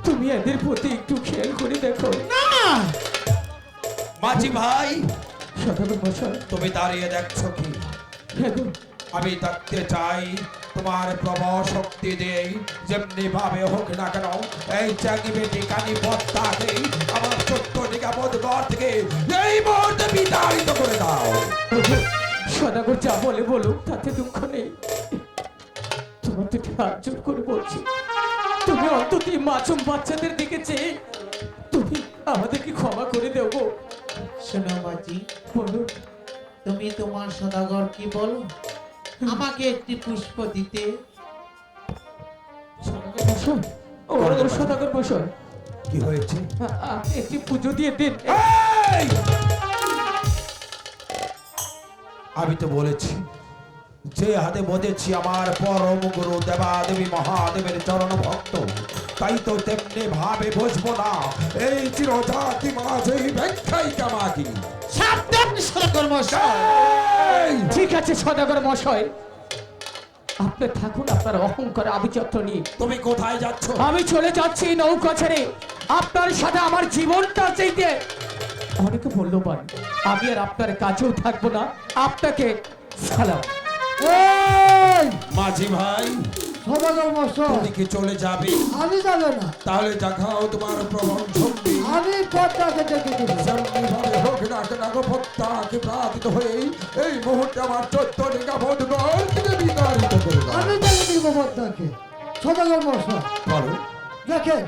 তুমি এদের প্রতি একটু খেয়াল করে দেখো। না মাঝি ভাই, সদাগর মশাই, তুমি দাঁড়িয়ে দেখছো কি? হ্যাঁ গো, আমি দেখতে চাই তোমার প্রবল শক্তি দিয়ে যেমনি ভাবে হোক না কেন এই চাকরি বেটি কানি পথটাকে আমার 14 নিরাপদ ঘর থেকে এই মুহূর্তে বিতাড়িত করে দাও। সদাগর যা বলে বলুক, তাতে দুঃখ নেই। তোমার তো হাত জোর করে বলছি, তুমি অন্তত এই মাসুম বাচ্চাদের দিকে চেয়ে তুমি আমাদেরকে ক্ষমা করে দেবো। শোনো মাঝি, বলো। তুমি তোমার সদাগর কি বলো, আমাকে একটি পুষ্প দিতে। সদাগর মশাই, ও সদাগর মশাই, কি হয়েছে? একটি পুজো দিয়ে দিন। এই! আমি তো বলেছি যে হাতে বঁধেছি আমার পরম গুরু দেবাদেবী মহাদেবের চরণ ভক্ত, তাই তো তেমনি ভাবে বসবো না এই চিরজাতি মাঝে ব্যাখ্যাই কামাকি। সাবধান সদাগর মশাই। এই! ঠিক আছে সদাগর মশাই, আপনি থাকুন আপনার অহংকার আভিজাত্য নিয়ে। তুমি কোথায় যাচ্ছ? আমি চলে যাচ্ছি নৌকা ছেড়ে। আপনার সাথে আমার জীবনটা চাইতে অনেকে মূল্যবান। আমি আর আপনার কাছেও থাকবো না। আপনাকে সালাম। মাঝি ভাই, সদাগর মশাই, তুমি কি চলে যাবে? আমি যাবে না, তাহলে দেখাও তোমার প্রবল শক্তি। আমি পথটাকে দেখে দেবো। যেমনিভাবে হোক না কেন প্রত্যাকে প্রার্থিত হয়ে এই মুহূর্তে আমার 14 নিরাপদ ঘর থেকে বিতাড়িত করে দাও। আমি দেখে দিব পথটাকে। সদাগর মশাই বলো। দেখেন,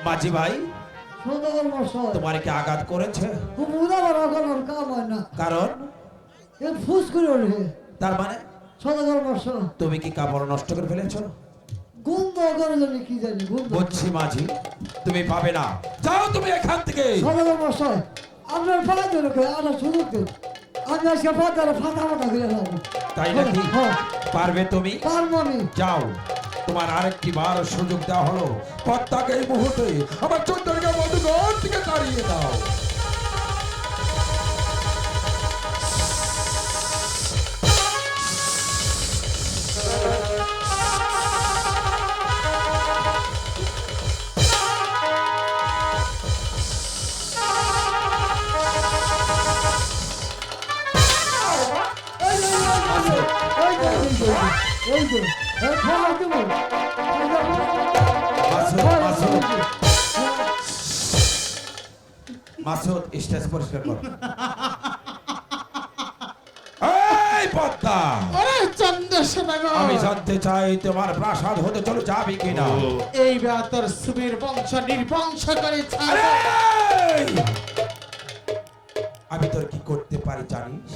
মাঝি ভাই, সদাগর মশাই, তোমার কি আঘাত করেছে? খুব উদাবার এখন কাম হয় না, কারণ এ ফুস করে ওঠে। তার মানে সদাগর মশাই তুমি কি কাপড় নষ্ট করে ফেলেছো? গন্ধ করে জানি কি জানি গন্ধ। বুঝছি মাঝি, তুমি পাবে না। যাও তুমি এখান থেকে। সদাগর মশাই, আপনার পায়ে ধরে আর সুযোগ দেন, আমি আজকে পাতারে ফাটা ফাটা করে যাবো। তাই নাকি? হ্যাঁ, পারবে তুমি? পারবো আমি। যাও, তোমার আরেকটি বার সুযোগ দেওয়া হলো। পথটাকে এই মুহূর্তে আমার 14 নিরাপদ ঘর থেকে তাড়িয়ে দাও। মাসুদ, স্টেজ পরিষ্কার কর। এই পদ্মা, ওরে চন্দ্র সদাগর, আমি জানতে চাই তোমার প্রাসাদ হতে চলে যাবি কিনা। এই তোর সুবীর বংশ নির্বংশ করে ছাড়। এই! আমি তোর কি করতে পারি জানিস?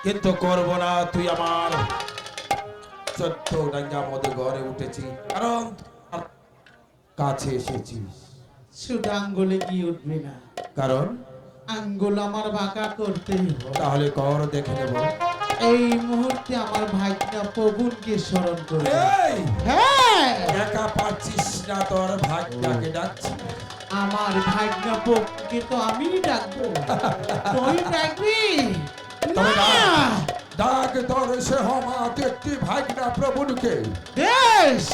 কিন্তু করব না। তুই আমার 14 ডাঙ্গা মধ্যে ঘরে উঠেছি কারণ কাছে এসেছিস। শুধু আঙ্গুলে কি উঠবে না, কারণ আঙ্গুল আমার বাঁকা করতেই হবে। তাহলে কর দেখে নেব। এই মুহূর্তে আমার ভাইটা পবনকে স্মরণ করে। এই! হ্যাঁ, একা পাচ্ছিস না, তোর ভাগটাকে ডাকছি। আমার ভাইটা পবনকে তো আমি ডাকবো, তুই ডাকবি না? তবে ডাক তোর সে হমাত একটি ভাগনা প্রভুকে। বেশ,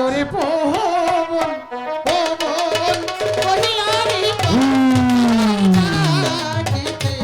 ওরে পবন পবন বলিয়ারি ডাকিতে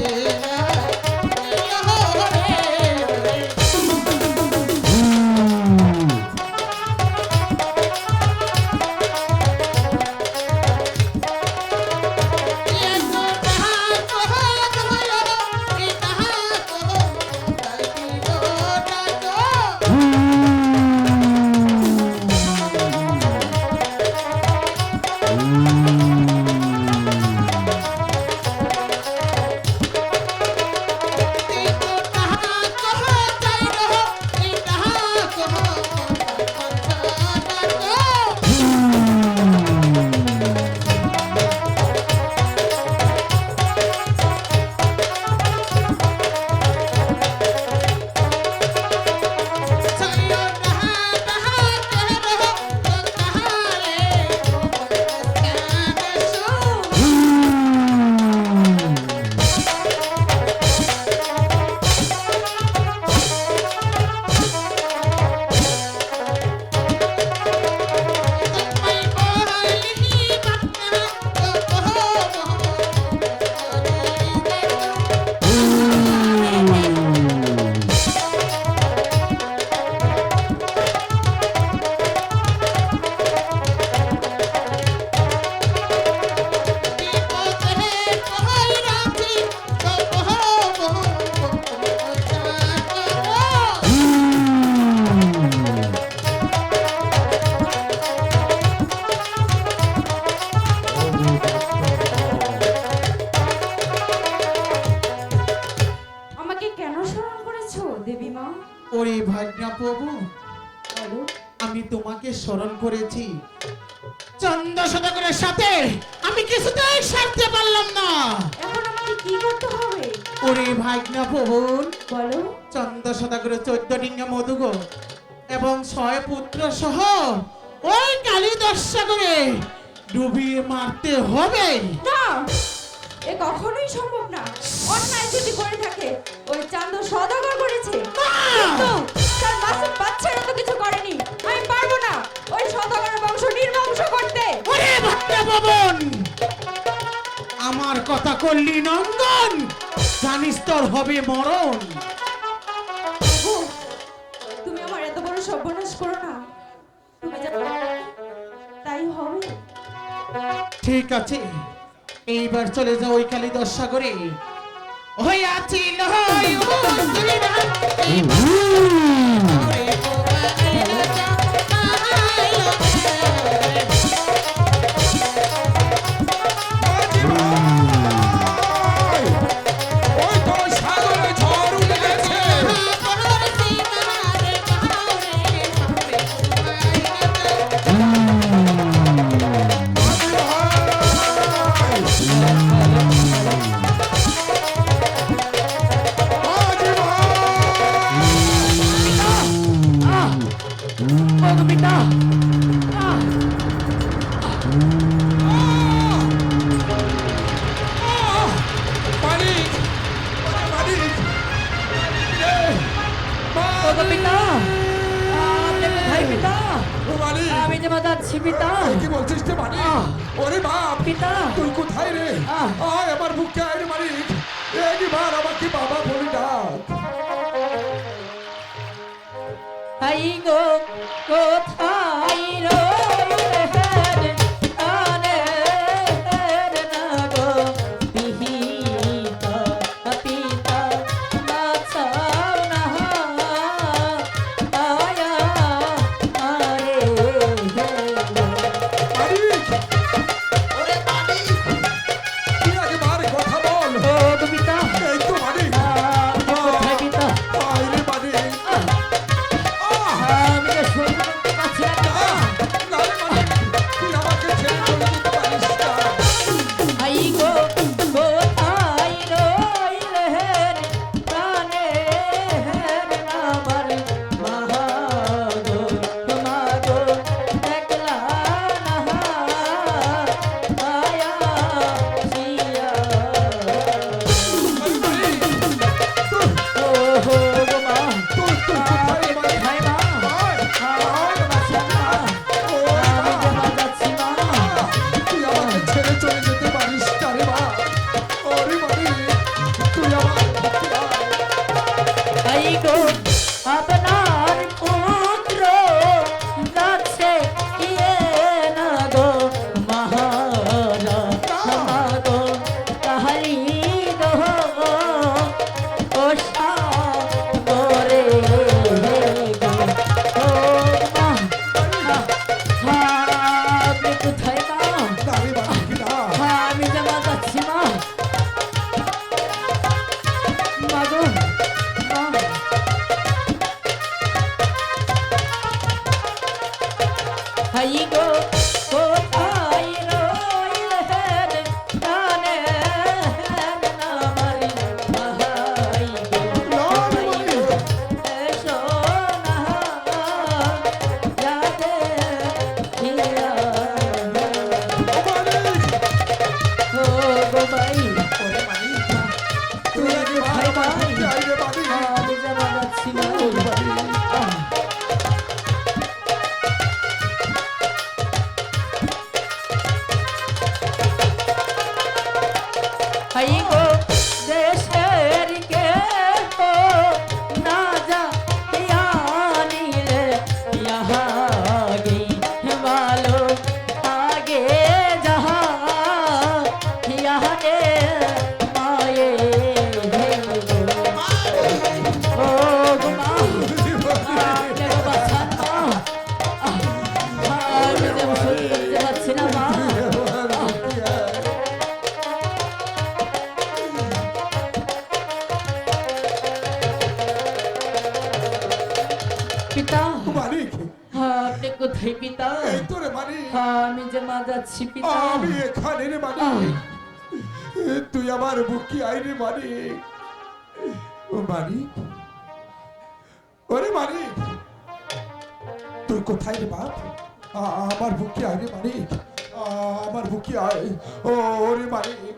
ওরে ভাগ্না প্রভু, বলো আমি তোমাকে স্মরণ করেছি, চন্দ্র সদাগরের সাথে আমি কিছুতেই সারতে পারলাম না। এখন আমাকে কি করতে হবে? ওরে ভাগ্না প্রভু, বলো চন্দ্র সদাগরের 14 ডিঙ্গা মধুগ এবং 6 পুত্র সহ ওই কালিদাস সাগরে ডুবিয়ে মারতে হবে। না, এ কখনোই সম্ভব না। অন্যায় যদি করে থাকে ওই চান্দ সদাগর করেছে, কিন্তু তার মাসুম বাচ্চারা তো কিছু করেনি। আমি পারবো না ওই সদাগরের বংশ নির্বংশ করতে। ওরে ভাগ্না ভবন, আমার কথা করলি নন্দন, জানিস তোর হবে মরণ। ও, তুমি আমার এত বড় সর্বনাশ করো না। তুমি যা তাই হবে। ঠিক আছে, এইবার চলে যাও ওই কালিদাস সাগরে। ওই আছে লহই উসরিরা ওরে পোবাইলা জামাইলো ওই তো সাগরে ঝড় উঠে গেছে। পরর সীমারে কাউরে হবে মালিক, মালিক, ওগো পিতা, আপনি কোথায় পিতা? ও মালিক, আমি যে যাচ্ছি পিতা। কি বলছিস রে মালিক? ওরে বাপ, পিতা, তুই কোথায় রে? আয় আমার বুকে আয় রে মালিক, একবার আমাকে বাবা বলে ডাক। আই গো কোথায় রইলেন আনে না গো পিতা পিতা বাঁচাও না আয়া আরে মালিক, ওরে মালিক, তুই একবার কথা বল। ও গো পিতা, এই তো মালিক, কোথায় পিতা? আয় রে মালিক। আমি যে শুনতে পাচ্ছি পিতা মানিক আপনি কোথায় পিতা এই তো রে মানিক আমি যে মা যাচ্ছি পিতা আমি এখানে রে মানিক তুই আমার বুকি আই রে মানিক ও মানিক ওরে মানিক তুই কোথায় রে বাপ আমার বুকি আয় রে মানিক আমার বুকি আয় ওরে মানিক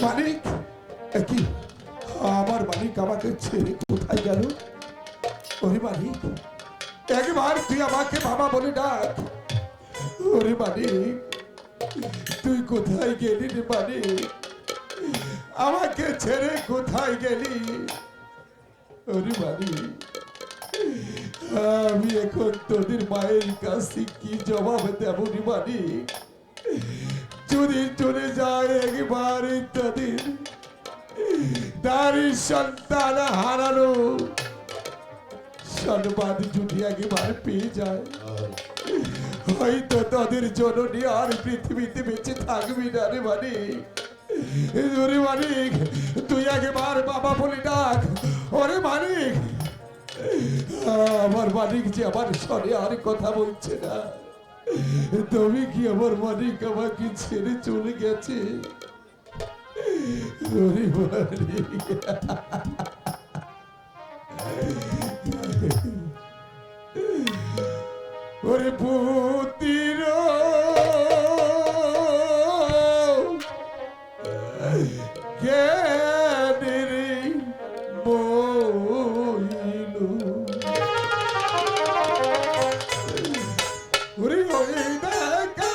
মানিক কি আমার মালিক আমাকে ছেড়ে কোথায় গেল ওরে মালিক একবার তুই আমাকে বাবা বলে ডাক ওরে মালিক তুই কোথায় গেলি রে মালিক আমাকে ছেড়ে কোথায় গেলি ওরে মালিক আমি এখন তোদের মায়ের কাছে কি জবাব দেব রে মালিক যদি চলে যায় একবার তোদের নারী সন্তান হারানো সংবাদ যদি একবার পেয়ে যায় হয়তো তাদের জননী আর পৃথিবীতে বেঁচে থাকবি না রে মানিক ওরে মানিক তুই একবার বাবা বলে ডাক ওরে মানিক আমার মানিক যে আমার স্বরে আর কথা বলছে না তুমি কি আমার মানিক আমাকে ছেড়ে চলে গেছে ওরে মানিক ওরে পুতির জ্ঞানের বইল ওরে ওই দেখা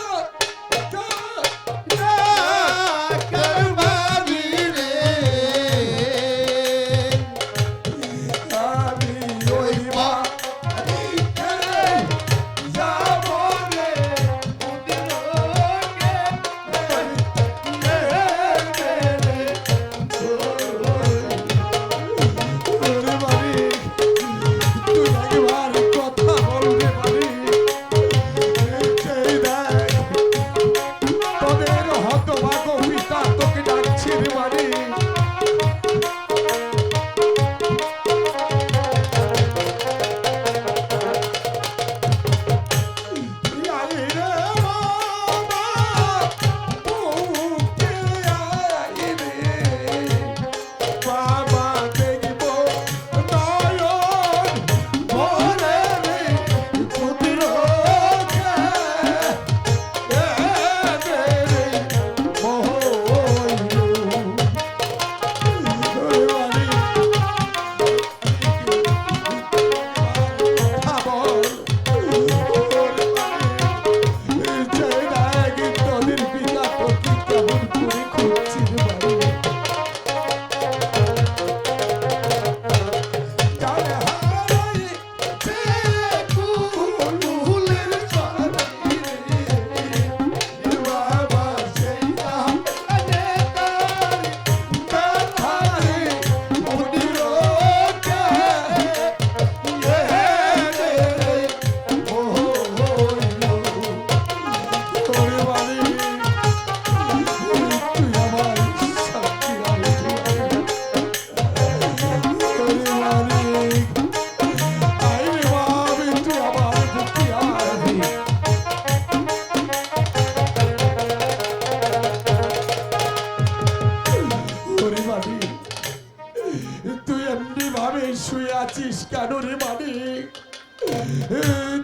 তুই এমনি ভাবে শুয়ে আছিস কেন রে মানিক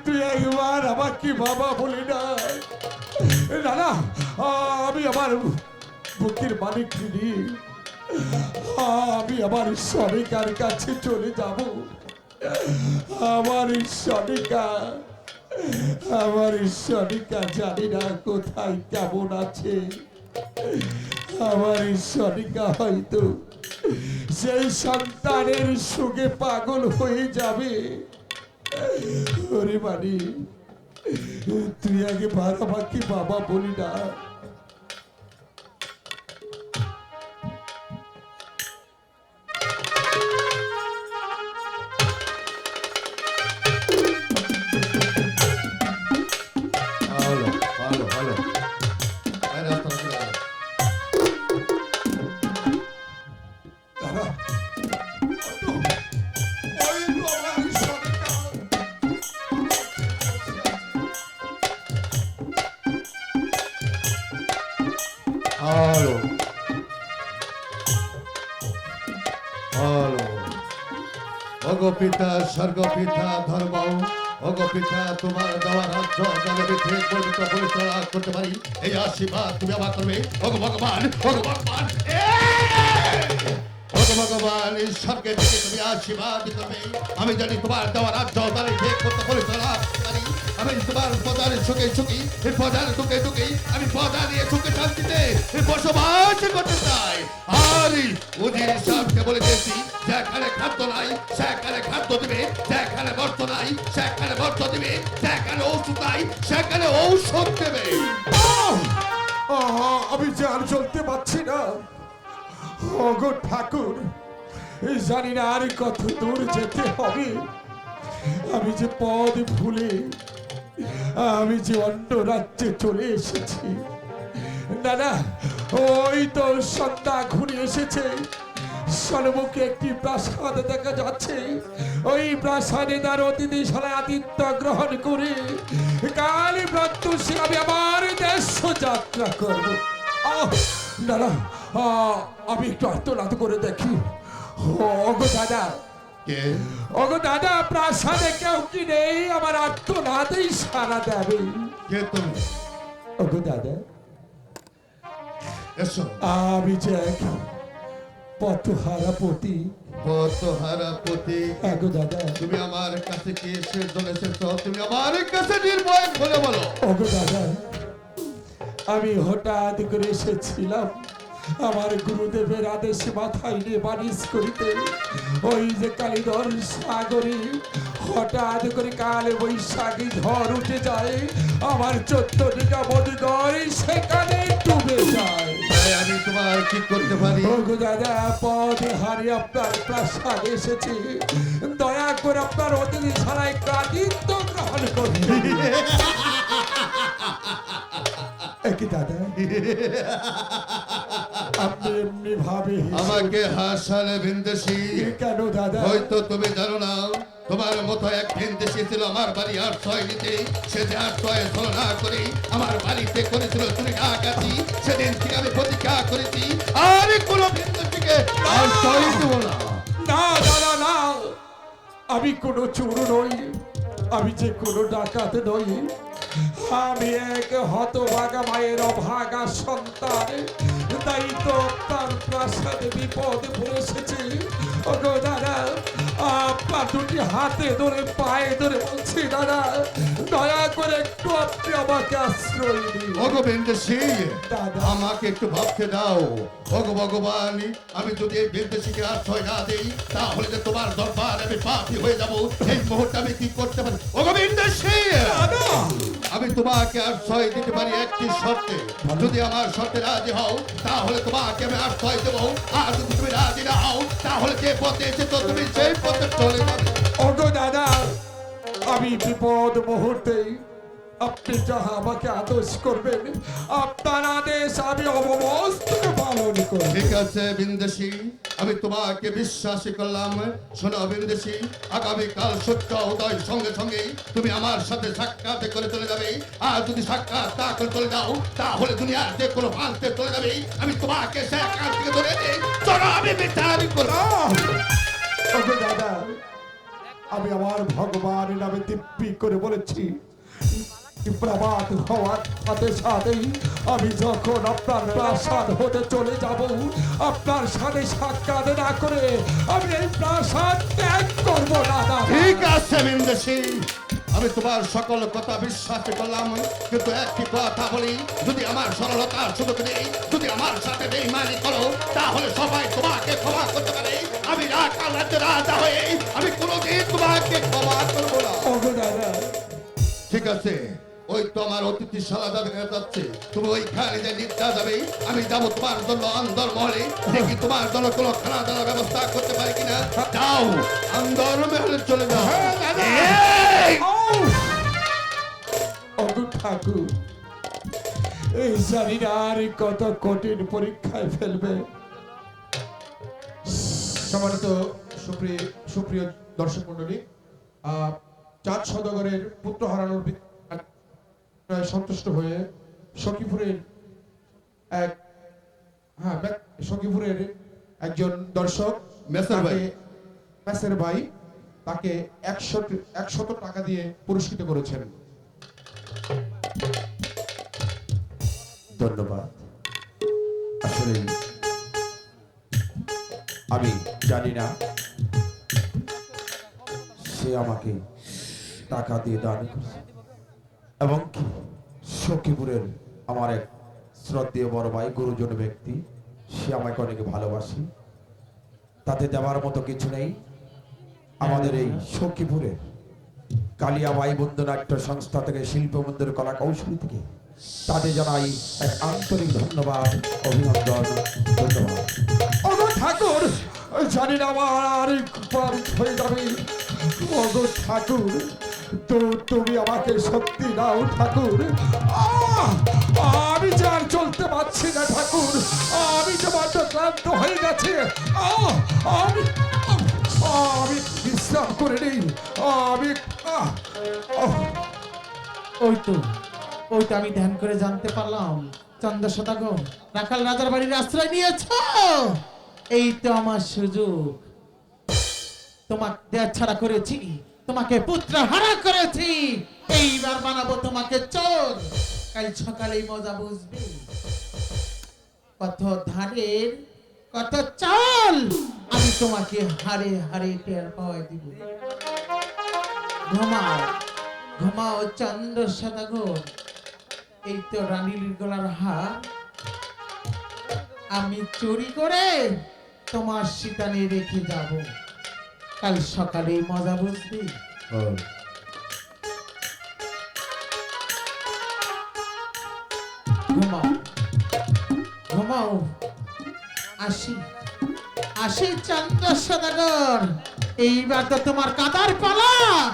তুই একবার আমাকে বাবা বলি না না আমি আমার বুকের মানিক নিয়ে আমি আমার সনিকার কাছে চলে যাব আমার সনিকা জানি না কোথায় কেমন আছে আমার সনিকা হয়তো সেই সন্তানের সুখে পাগল হয়ে যাবে ওরে মানি তুই আগে আমাকে বাবা বলি না বলো। ওগো পিতা স্বর্গ পিতা ধর্ম, ওগো পিতা তোমার দেওয়া রাজ্য যেন আমি ঠিক পবিত্র পরিচালনা করতে পারি, এই আশীর্বাদ তুমি আমার করবে। ওগো ভগবান, ওগো ভগবান, ওগো ভগবান, এই স্বর্গের দিকে তুমি আশীর্বাদ করবে। আমি জানি তোমার দেওয়া রাজ্য তার ঠিক পবিত্র পরিচালনা করতে পারি। আমি তোমার প্রধানের সুখে সুখী, এই প্রধান দুঃখে দুঃখী, আমি প্রধান নিয়ে সুখে শান্তিতে বসবাস করতে চাই। আর উজির সাহেবকে বলে দিয়েছি, যেখানে খাদ্য নাই সেখানে খাদ্য দিবে, যেখানে বস্ত্র নাই সেখানে বস্ত্র দিবে, যেখানে ঔষধ নাই সেখানে ঔষধ দেবে। আমি যে আর চলতে পারছি না। ওগো ঠাকুর, জানি না আর কত দূর যেতে হবে। আমি যে পদ ভুলে আমি যে অন্য রাজ্যে চলে এসেছি। না না, ওই তো সন্ধ্যা ঘুরে এসেছে, সর্বমুখে একটি প্রাসাদ দেখা যাচ্ছে। ওই প্রাসাদে তার অতিথিশালায় আতিথ্য গ্রহণ করে কাল প্রত্যুষে আমি আমার দেশ যাত্রা করব। না না, আমি একটু আত্মনাদ করে দেখি। ওগো দাদা, কে? ওগো দাদা, প্রাসাদে কেউ কি নেই? আমার আত্মনাদেই সারা দেবে। কে তুমি? ওগো দাদা, এসো। আমি যে এক পথহারা পতি। পথহারা পতি? ওগো দাদা, তুমি আমার কাছে কি এসে চলেছেছ? তুমি আমার কাছে নির্ভয় বলে বলো। ওগো দাদা, আমি হঠাৎ করে এসেছিলাম আমার গুরুদেবের আদেশে মাথায় নিয়ে বানিশ করিতে। ওই যে কালীধর সাগরে হঠাৎ করে কাল বৈশাখী ঝড় উঠে যায়, আমার 14 টিকা মধুগর সেখানে ডুবে যায়। তাই আমি তোমার কি করতে পারি? ওগো দাদা, পদে হারিয়ে আপনার প্রাসাদে এসেছি, দয়া করে আপনার অতিথি ছাড়াই কাদিত্য গ্রহণ করুন। একই দাদা, আপনি এমনি ভাবে আমাকে হাসালে ভিনদেশি। কেন দাদা? হয়তো তুমি জানো না, তোমার মতো এক ভিনদেশি ছিল আমার বাড়ি আশ্রয় নিতে। সে যে আশ্রয় ছলনা করে আমার বাড়িতে করেছিল তুমি ডাকাতি, সেদিন থেকে আমি প্রতিজ্ঞা করেছি আর কোনো ভিনদেশিকে আশ্রয় দেব না। না দাদা না, আমি কোনো চোর নই, আমি যে কোনো ডাকাত নই। আমি এক হতভাগা মায়ের অভাগা সন্তান, তাই তো তার প্রাসাদে বিপদে পড়ে এসেছি। ওগো দাদা, আপনার দুটি হাতে ধরে পায়ে ধরে বলছি দাদা, দয়া করে একটু আপনি আমাকে আশ্রয় দিন। ওগো ভিনদেশি, দাদা। আমাকে একটু ভাবতে দাও। ওগো ভগবান, আমি যদি এই ভিনদেশিকে আশ্রয় না দেই তাহলে যে তোমার দরবার আমি পাপী হয়ে যাব। এই মুহূর্তে আমি কি করতে পারি? ওগো ভিনদেশি, দাদা, আমি তোমাকে আশ্রয় দিতে পারি একটি শর্তে। যদি আমার শর্তে রাজি হও তাহলে তোমাকে আমি আশ্রয় দেবো, আর যদি তুমি রাজি না হও তাহলে যে পথে এসেছো তুমি সেই পথে চলে যাবে। ওগো দাদা, আমি বিপদ মুহূর্তে আপনি যাহা আমাকে আদেশ করবেন, আপনার আদেশ আমি অবমস্তকে পালন করব। ঠিক আছে ভিনদেশি, আমি তোমাকে বিশ্বাসী করলাম। শোনো ভিনদেশি, আগামীকাল সূর্য উদয় সঙ্গে সঙ্গে তুমি আমার সাথে সাক্ষাৎ করে চলে যাবে। আর যদি সাক্ষাৎ না করে চলে যাও তাহলে দুনিয়ার যে কোনো প্রান্তে চলে যাবে। আমি তোমাকে সে আকাশ থেকে ধরে নিয়ে চলো আমি বিচার করব। ওগো দাদা, আমি আমার ভগবানের নামে দিব্যি করে বলেছি, প্রভাত হওয়ার সাথে সাথেই আমি যখন আপনার প্রাসাদ হতে চলে যাব, আপনার সাথে সাক্ষাৎ না করে আমি এই প্রাসাদ ত্যাগ করবো না দাদা। ঠিক আছে ভিনদেশি, আমি তোমার সকল কথা বিশ্বাস করলাম, কিন্তু একটি কথা বলি, যদি আমার সরলতার সুযোগ নেই, যদি আমার সাথে বেঈমানি করো তাহলে সবাই তোমাকে ক্ষমা করতে পারে। আমি রাখাল রাজ্যের রাজা হয়ে আমি কোনোদিন তোমাকে ক্ষমা করবো না। ওগো দাদা, ঠিক আছে, ওই তো আমার অতিথিশালা দেখা যাচ্ছে, তুমি ওইখানে যে নিদ্রা যাবে। আমি যাবো তোমার জন্য অন্দর মহলে, দেখি তোমার জন্য কোনো খানা দানার ব্যবস্থা করতে পারি কিনা। যাও, অন্দর মহলে চলে যাও। এই! ওগো ঠাকুর, এই জানি না আর কত কঠিন পরীক্ষায় ফেলবে। সম্মানিত সুপ্রিয় দর্শক মন্ডলী, চাঁদ সদাগরের পুত্র হারানোর সন্তুষ্ট হয়ে সখীপুরের সখীপুরের একজন দর্শক মেসের ভাই। তাকে- মেসের ভাই তাকে 100 টাকা দিয়ে পুরস্কৃত করেছেন। ধন্যবাদ। আসলে আমি জানি না সে আমাকে টাকা দিয়ে দান করেছে এবং কি সখীপুরের আমার এক শ্রদ্ধেয় বড় ভাই গুরুজন ব্যক্তি, সে আমাকে অনেক ভালোবাসে, তাতে দেওয়ার মতো কিছু নেই। আমাদের এই সখীপুরের কালিয়াবাই বন্ধুনাট্য সংস্থা থেকে শিল্প মন্দির কলা কৌশলী থেকে তাদের জানাই এক আন্তরিক ধন্যবাদ, অভিনন্দন, ধন্যবাদ। ওগো ঠাকুর, জানি না আমার পার হয়ে যাবে। ওগো ঠাকুর, তো তুমি আমাকে শক্তি দাও ঠাকুর। আমি যে আর চলতে পারছি না ঠাকুর, আমি যে বড্ড ক্লান্ত হয়ে গেছি। আমি বিশ্রাম করে নেই। আমি ওই তো আমি ধ্যান করে জানতে পারলাম চন্দ্র সদাগর রাখাল রাজার বাড়ির আশ্রয় নিয়েছ। এই তো আমার সুযোগ। তোমাকে দেয়া ছাড়া করেছি, তোমাকে পুত্র হারা করেছি, এইবার বানাবো তোমাকে চোর। কাল সকালেই মজা বুঝবে। কত ধানের কত চাল আমি তোমাকে হারে হারে টের পাওয়াই দিব। ঘুমাও ঘুমাও চন্দ্র সদাগর। এই তো রানীর গলার হার আমি চুরি করে তোমার শিকানে রেখে যাব। কাল সকালে মজা বুঝবি। ঘুমাও ঘুমাও। আসি আসি চন্দ্র সদাগর, এইবার তো তোমার কাদার পালা।